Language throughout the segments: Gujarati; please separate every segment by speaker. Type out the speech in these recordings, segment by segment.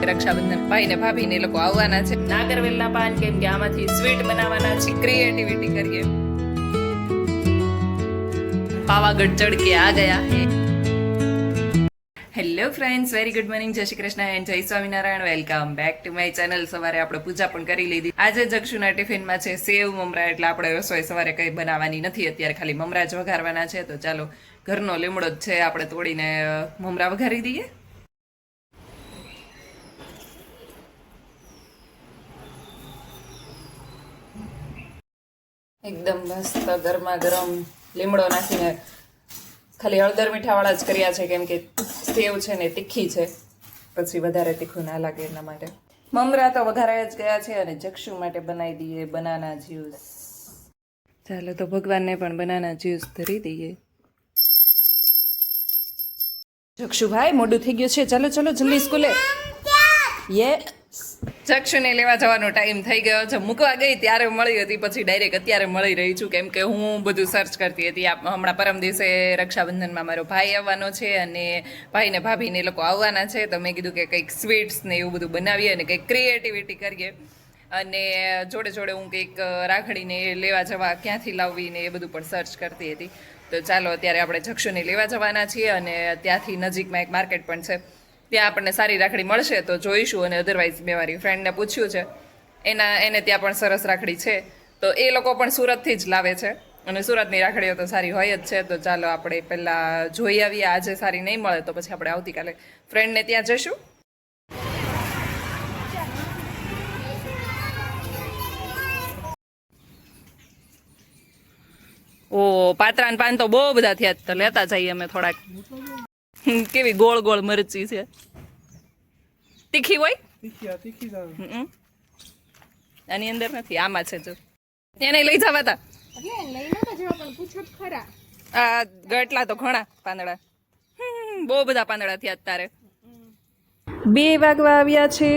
Speaker 1: રક્ષાબંધન ભાઈ ને ભાભી ને લોકો આવવાના છે. નાગરવેલના પાન કેમ કે આમાંથી સ્વીટ બનાવવાના છે. ક્રિએટિવિટી કરીએ. પાવાગઢ ચढ़ के आ गया है. Hello friends, very good morning, જય શ્રી કૃષ્ણ એન્ડ જય Swaminarayan. Welcome back to my channel. સવારે આપણે પૂજા પણ કરી લીધી. આજે જક્ષુના ટિફિનમાં છે સેવ મમરા, એટલે આપણે રસોઈ સવારે કંઈ બનાવવાની નથી. અત્યારે ખાલી મમરા જ વઘારવાના છે. તો ચાલો, ઘરનો લીમડો જ છે, આપણે તોડીને મમરા વઘારી દઈએ. એકદમ મસ્ત ગરમા ગરમ લીમડો નાખીને ખાલી હળદર મીઠાવાળા જ કર્યા છે, કેમ કે સેવ છે ને તીખી છે, પછી વધારે તીખું ના લાગે એના માટે. મમરા તો વઘારાયા જ ગયા છે અને જક્ષુ માટે બનાવી દઈએ બનાના જ્યુસ. ચાલો તો ભગવાનને પણ બનાના જ્યુસ ધરી દઈએ. જક્ષુભાઈ મોડું થઈ ગયું છે, ચાલો ચાલો જલ્દી સ્કૂલે. જક્ષુને લેવા જવાનો ટાઈમ થઈ ગયો છે. મૂકવા ગઈ ત્યારે મળી હતી, પછી ડાયરેક્ટ અત્યારે મળી રહી છું, કેમ કે હું બધું સર્ચ કરતી હતી. હમણાં પરમ દિવસે રક્ષાબંધનમાં મારો ભાઈ આવવાનો છે અને ભાઈ ને ભાભી ને લોકો આવવાના છે. તો મેં કીધું કે કંઈક સ્વીટ્સ ને એવું બધું બનાવીએ અને કંઈક ક્રિએટિવિટી કરીએ. અને જોડે જોડે હું કંઈક રાખડીને લેવા જવા ક્યાંથી લાવવી ને એ બધું પણ સર્ચ કરતી હતી. તો ચાલો, અત્યારે આપણે જક્ષુને લેવા જવાના છીએ અને ત્યાંથી નજીકમાં એક માર્કેટ પણ છે, ત્યાં આપણને સારી રાખડી મળશે તો જોઈશું. અને અધરવાઇઝ મેં મારી ફ્રેન્ડને પૂછ્યું છે, એને ત્યાં પણ સરસ રાખડી છે. તો એ લોકો પણ સુરતથી જ લાવે છે અને સુરતની રાખડીઓ તો સારી હોય જ છે. તો ચાલો આપણે પહેલાં જોઈ આવીએ. આજે સારી નહીં મળે તો પછી આપણે આવતીકાલે ફ્રેન્ડને ત્યાં જઈશું. ઓ પાત્રા ને પાન તો બહુ બધા થયા, તો લેતા જઈએ અમે થોડાક. કેવી ગોળ ગોળ મરચી છે, તીખી હોય. આની અંદર નથી, આમાં છે. જો એને લઈ જવા તા આ ગટલા તો ઘણા પાંદડા, બહુ બધા પાંદડા થયા અત્યારે. 2 વાગવા આવ્યા છે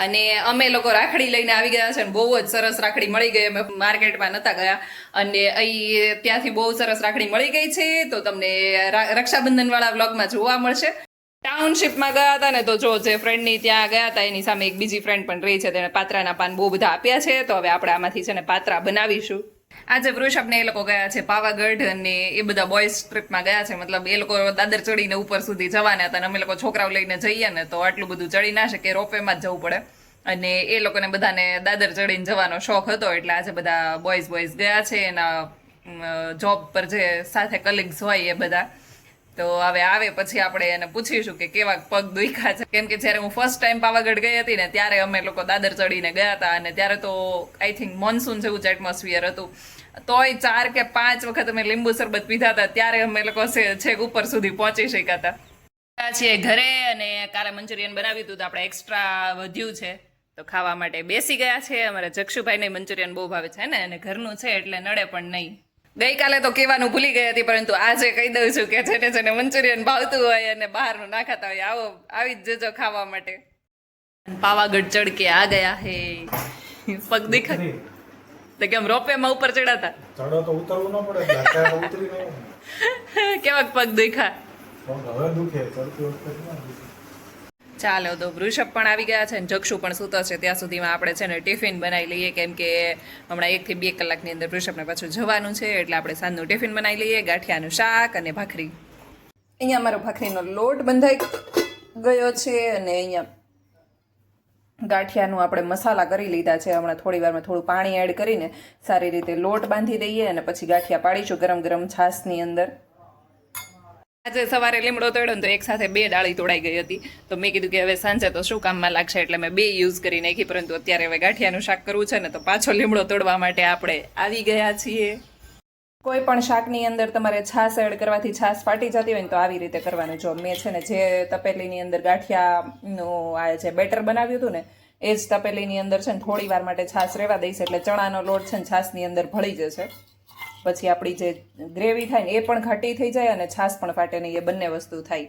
Speaker 1: અને અમે લોકો રાખડી લઈને આવી ગયા છે. બહુ જ સરસ રાખડી મળી ગઈ. અમે માર્કેટમાં નહોતા ગયા અને અહીં ત્યાંથી બહુ સરસ રાખડી મળી ગઈ છે. તો તમને રક્ષાબંધન વાળા વ્લોગમાં જોવા મળશે. ટાઉનશીપમાં ગયા હતા ને, તો જો જે ફ્રેન્ડની ત્યાં ગયા હતા એની સામે એક બીજી ફ્રેન્ડ પણ રહી છે, તેને પાત્રાના પાન બહુ બધા આપ્યા છે. તો હવે આપણે આમાંથી છે ને પાત્રા બનાવીશું. આજે વૃષભને એ લોકો ગયા છે પાવાગઢ અને એ બધા બોયઝ ટ્રીપમાં ગયા છે. મતલબ એ લોકો દાદર ચડીને ઉપર સુધી જવાના હતા અને અમે લોકો છોકરાઓ લઈને જઈએ ને તો આટલું બધું ચડી ના શકે, રોપવેમાં જ જવું પડે. અને એ લોકોને બધાને દાદર ચડીને જવાનો શોખ હતો, એટલે આજે બધા બોયઝ ગયા છે. એના જોબ પર જે સાથે કલીગ્સ હોય એ બધા. તો હવે આવે પછી આપણે એને પૂછીશું કે કેવા પગ દુખ્યા છે, કેમ કે જ્યારે હું ફર્સ્ટ ટાઈમ પાવાગઢ ગઈ હતી ને ત્યારે અમે લોકો દાદર ચડીને ગયા હતા અને ત્યારે તો આઈ થિંક મોન્સૂન જેવું જ એટમોસ્ફિયર હતું. તોય 4 કે 5 વખત અમે લીંબુ શરબત પીધા હતા, ત્યારે અમે લોકો છેક ઉપર સુધી પહોંચી શક્યા હતા. છીએ ઘરે અને કાલે મંચુરિયન બનાવ્યું હતું, તો આપણે એક્સ્ટ્રા વધ્યું છે તો ખાવા માટે બેસી ગયા છે. અમારા જક્ષુભાઈને મંચુરિયન બહુ ભાવે છે ને, અને ઘરનું છે એટલે નડે પણ નહીં. ગઈકાલે તો કહેવાનું ભૂલી ગઈ હતી, પરંતુ આજે કહી દઉં છું કે જેને મંચુરિયન ભાવતું હોય અને બહારનું ના ખાતા હોય, આવી જ જજો ખાવા માટે. પાવાગઢ ચढ़ के आ गया હે. પગ દેખા તો કેમ રોપવેમાં ઉપર ચડાતા?
Speaker 2: ચડો તો ઉતરવું ન પડે, ગાતા ઉતરી ન.
Speaker 1: કેવાક પગ દેખા?
Speaker 2: હવે દુખે, ચડતી વખતે ના દુખે.
Speaker 1: ચાલો તો વૃષભ પણ આવી ગયા છે અને જક્ષુ પણ સૂતો છે. ત્યાં સુધીમાં આપણે છે ને ટિફિન બનાવી લઈએ, કેમ કે હમણાં 1 થી 2 કલાકની અંદર વૃષભને પાછું જવાનું છે. એટલે આપણે સાંજનું ટિફિન બનાવી લઈએ, ગાંઠિયાનું શાક અને ભાખરી. અહીંયા મારો ભાખરીનો લોટ બંધાઈ ગયો છે અને અહીંયા ગાંઠિયાનું આપણે મસાલા કરી લીધા છે. હમણાં થોડી વારમાં થોડું પાણી એડ કરીને સારી રીતે લોટ બાંધી દઈએ અને પછી ગાંઠિયા પાડીશું ગરમ ગરમ છાશની અંદર. આજે સવારે લીમડો તોડ્યો ને તો એક સાથે 2 ડાળી તોડાઈ ગઈ હતી, તો મેં કીધું કે હવે સાંજે તો શું કામમાં લાગશે, એટલે મેં 2 યુઝ કરી નાખી. પરંતુ અત્યારે હવે ગાંઠિયાનું શાક કરવું છે ને, તો પાછો લીમડો તોડવા માટે આપણે આવી ગયા છીએ. કોઈ પણ શાકની અંદર તમારે છાશ એડ કરવાથી છાશ ફાટી જતી હોય ને, તો આવી રીતે કરવાનું. જો મેં છે ને જે તપેલીની અંદર ગાંઠિયાનું આ જે બેટર બનાવ્યું હતું ને, એ જ તપેલીની અંદર છે ને થોડી વાર માટે છાશ રહેવા દઈશ, એટલે ચણાનો લોટ છે ને છાશની અંદર ભળી જશે. પછી આપણી જે ગ્રેવી થાય ને એ પણ ઘાટી થઈ જાય અને છાશ પણ ફાટે નહીં, એ બંને વસ્તુ થાય.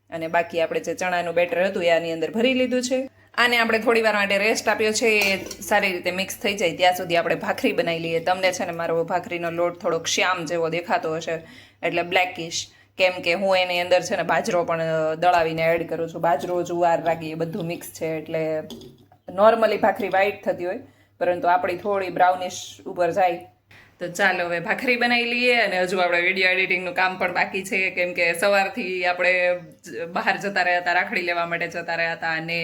Speaker 1: અને બાકી આપણે જે ચણાનું બેટર હતું એ આની અંદર ભરી લીધું છે. આને આપણે થોડી વાર માટે રેસ્ટ આપ્યો છે, એ સારી રીતે મિક્સ થઈ જાય ત્યાં સુધી આપણે ભાખરી બનાવી લઈએ. તમને છે ને મારો ભાખરીનો લોટ થોડોક શ્યામ જેવો દેખાતો હશે, એટલે બ્લેકિશ, કેમ કે હું એની અંદર છે ને બાજરો પણ દળાવીને એડ કરું છું. બાજરો, જુવાર, રાગી એ બધું મિક્સ છે, એટલે નોર્મલી ભાખરી વ્હાઈટ થતી હોય, પરંતુ આપણી થોડી બ્રાઉનિશ ઉપર જાય. તો ચાલો હવે ભાખરી બનાવી લઈએ, અને હજુ આપણે વિડીયો એડિટિંગનું કામ પણ બાકી છે, કેમ કે સવારથી આપણે બહાર જતા રહ્યા હતા, રાખડી લેવા માટે જતા રહ્યા હતા, અને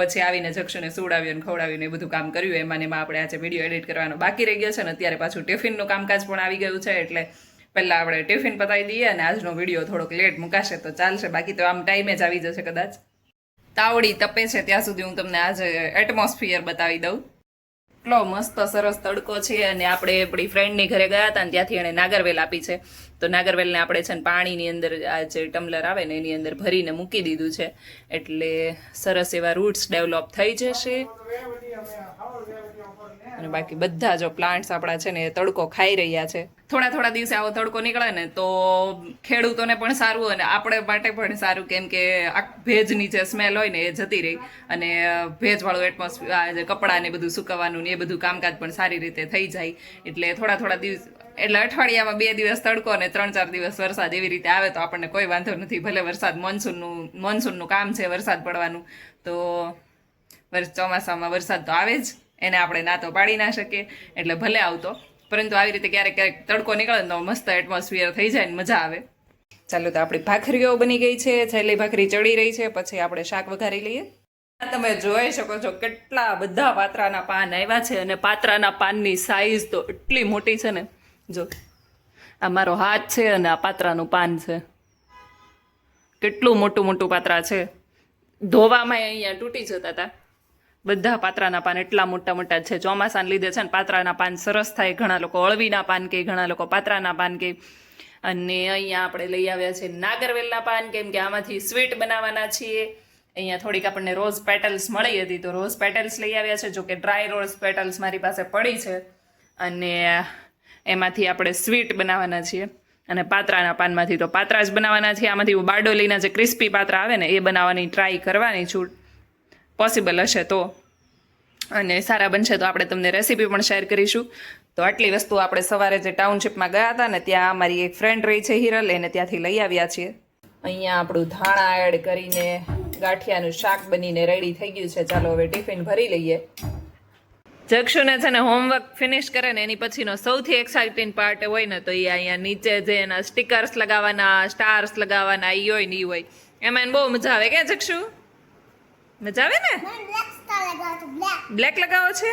Speaker 1: પછી આવીને જક્ષુને સુવડાવ્યું અને ખવડાવ્યું ને એ બધું કામ કર્યું. એમાં ને એમાં આપણે આજે વિડીયો એડિટ કરવાનો બાકી રહી ગયો છે, ને અત્યારે પાછું ટિફિનનું કામકાજ પણ આવી ગયું છે, એટલે પહેલાં આપણે ટિફિન પતાવી દઈએ, અને આજનો વિડીયો થોડોક લેટ મુકાશે તો ચાલશે, બાકી તો આમ ટાઈમે જ આવી જશે કદાચ. તાવડી તપે છે ત્યાં સુધી હું તમને આજે એટમોસ્ફિયર બતાવી દઉં. એટલો મસ્ત સરસ તડકો છે, અને આપણે આપણી ફ્રેન્ડની ઘરે ગયા હતા ને ત્યાંથી એણે નાગરવેલ આપી છે. તો નાગરવેલને આપણે છે ને પાણીની અંદર આ જે ટમ્લર આવે ને એની અંદર ભરીને મૂકી દીધું છે, એટલે સરસ એવા રૂટ્સ ડેવલપ થઈ જશે. અને બાકી બધા જો પ્લાન્ટ્સ આપણા છે ને એ તડકો ખાઈ રહ્યા છે. થોડા થોડા દિવસે આવો તડકો નીકળે ને તો ખેડૂતોને પણ સારું અને આપણે માટે પણ સારું, કેમ કે આ ભેજની જે સ્મેલ હોય ને એ જતી રહી, અને ભેજવાળું એટમોસ્ફિયર, જે કપડાં ને બધું સુકવવાનું ને એ બધું કામકાજ પણ સારી રીતે થઈ જાય. એટલે થોડા દિવસ, એટલે અઠવાડિયામાં 2 દિવસ તડકો અને 3-4 દિવસ વરસાદ એવી રીતે આવે તો આપણને કોઈ વાંધો નથી. ભલે વરસાદ મોન્સૂનનું કામ છે વરસાદ પડવાનું, તો ચોમાસામાં વરસાદ તો આવે જ, એને આપણે ના તો પાડી ના શકીએ, એટલે ભલે આવતો, પરંતુ આવી રીતે ક્યારેક ક્યારેક તડકો નીકળે ને તો મસ્ત એટમોસ્ફિયર થઈ જાય ને મજા આવે. ચાલો, તો આપણી ભાખરીઓ બની ગઈ છે, છેલ્લી ભાખરી ચડી રહી છે, પછી આપણે શાક વઘારી લઈએ. તમે જોઈ શકો છો કેટલા બધા પાત્રાના પાન આવ્યા છે, અને પાત્રાના પાનની સાઈઝ તો એટલી મોટી છે ને, જો આ મારો હાથ છે અને આ પાત્રાનું પાન છે, કેટલું મોટું મોટું પાત્રા છે. ધોવામાં અહીંયા તૂટી જતા હતા. બધા પાત્રાના પાન એટલા મોટા મોટા છે. ચોમાસાને લીધે છે ને પાત્રાના પાન સરસ થાય. ઘણા લોકો અળવીના પાન કહે, ઘણા લોકો પાત્રાના પાન કહે. અને અહીંયા આપણે લઈ આવ્યા છે નાગરવેલના પાન, કેમ કે આમાંથી સ્વીટ બનાવવાના છીએ. અહીંયા થોડીક આપણને રોઝ પેટલ્સ મળી હતી, તો રોઝ પેટલ્સ લઈ આવ્યા છે. જો કે ડ્રાય રોઝ પેટલ્સ મારી પાસે પડી છે, અને એમાંથી આપણે સ્વીટ બનાવવાના છીએ. અને પાત્રાના પાનમાંથી તો પાત્રા જ બનાવવાના છીએ. આમાંથી બારડોલીના જે ક્રિસ્પી પાત્રા આવે ને એ બનાવવાની ટ્રાય કરવાની છું, પોસિબલ હશે તો, અને સારા બનશે તો આપણે તમને રેસીપી પણ શેર કરીશું. તો આટલી વસ્તુ આપણે સવારે જે ટાઉનશીપમાં ગયા હતા ને ત્યાં મારી એક ફ્રેન્ડ રહી છે હિરલ, એને ત્યાંથી લઈ આવ્યા છીએ. અહીંયા આપણું ધાણા એડ કરીને ગાંઠિયાનું શાક બનીને રેડી થઈ ગયું છે. ચાલો હવે ટિફિન ભરી લઈએ. જક્ષુને છે ને હોમવર્ક ફિનિશ કરે ને એની પછીનો સૌથી એક્સાઇટિંગ પાર્ટ હોય ને તો એ અહીંયા નીચે જે એના સ્ટીકર્સ લગાવવાના, સ્ટાર્સ લગાવવાના એ હોય ને એ હોય. એમાં એને બહુ મજા આવે. કે જક્ષુ મજા આવે ને? બ્લેક લગાવો છે?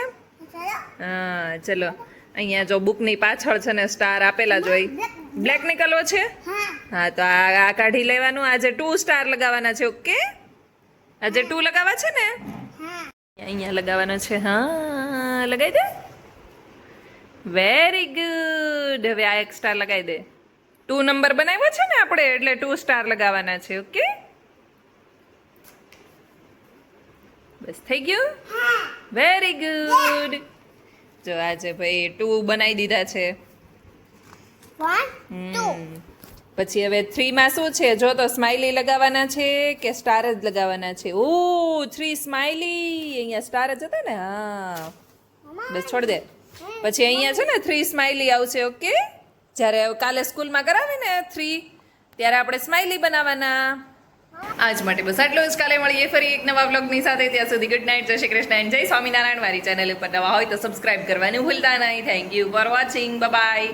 Speaker 1: હા, ચલો. અહીંયા જો બુકની પાછળ છે ને સ્ટાર આપેલા જ હોય. બ્લેક નીકળવો છે? હા, તો આ કાઢી લેવાનું. આજે 2 સ્ટાર લગાવવાના છે. ઓકે, આજે 2 લગાવવા છે ને? અહીંયા લગાવવાનો છે. હા, લગાવી દે. Very good. હવે આ એક સ્ટાર લગાવી દે. 2 નંબર બનાવ્યો છે ને આપણે, એટલે 2 સ્ટાર લગાવવાના છે. ઓકે, બસ થઈ ગયું. Very good. જો આજે ભાઈ 2 બનાવી દીધા છે. પછી હવે 3 માં શું છે? જો તો સ્માઈલી લગાવવાના છે કે સ્ટાર જ લગાવવાના છે? ઓ 3 સ્માઈલી. અહીંયા સ્ટાર જ હતા ને? હા, બસ છોડ દે. પછી અહીંયા છે ને 3 સ્માઈલી આવશે. ઓકે, જ્યારે કાલે સ્કૂલમાં કરાવે ને 3, ત્યારે આપણે સ્માઈલી બનાવવાના. આજ માટે બસ આટલું જ. કાલે મળીએ ફરી એક નવા વ્લોગની સાથે. ત્યાં સુધી ગુડ નાઇટ, જય શ્રી કૃષ્ણ, જય સ્વામિનારાયણ. મારી ચેનલ ઉપર નવા હોય તો સબસ્ક્રાઇબ કરવાનું ભૂલતા નહીં. Thank you for watching. Bye bye.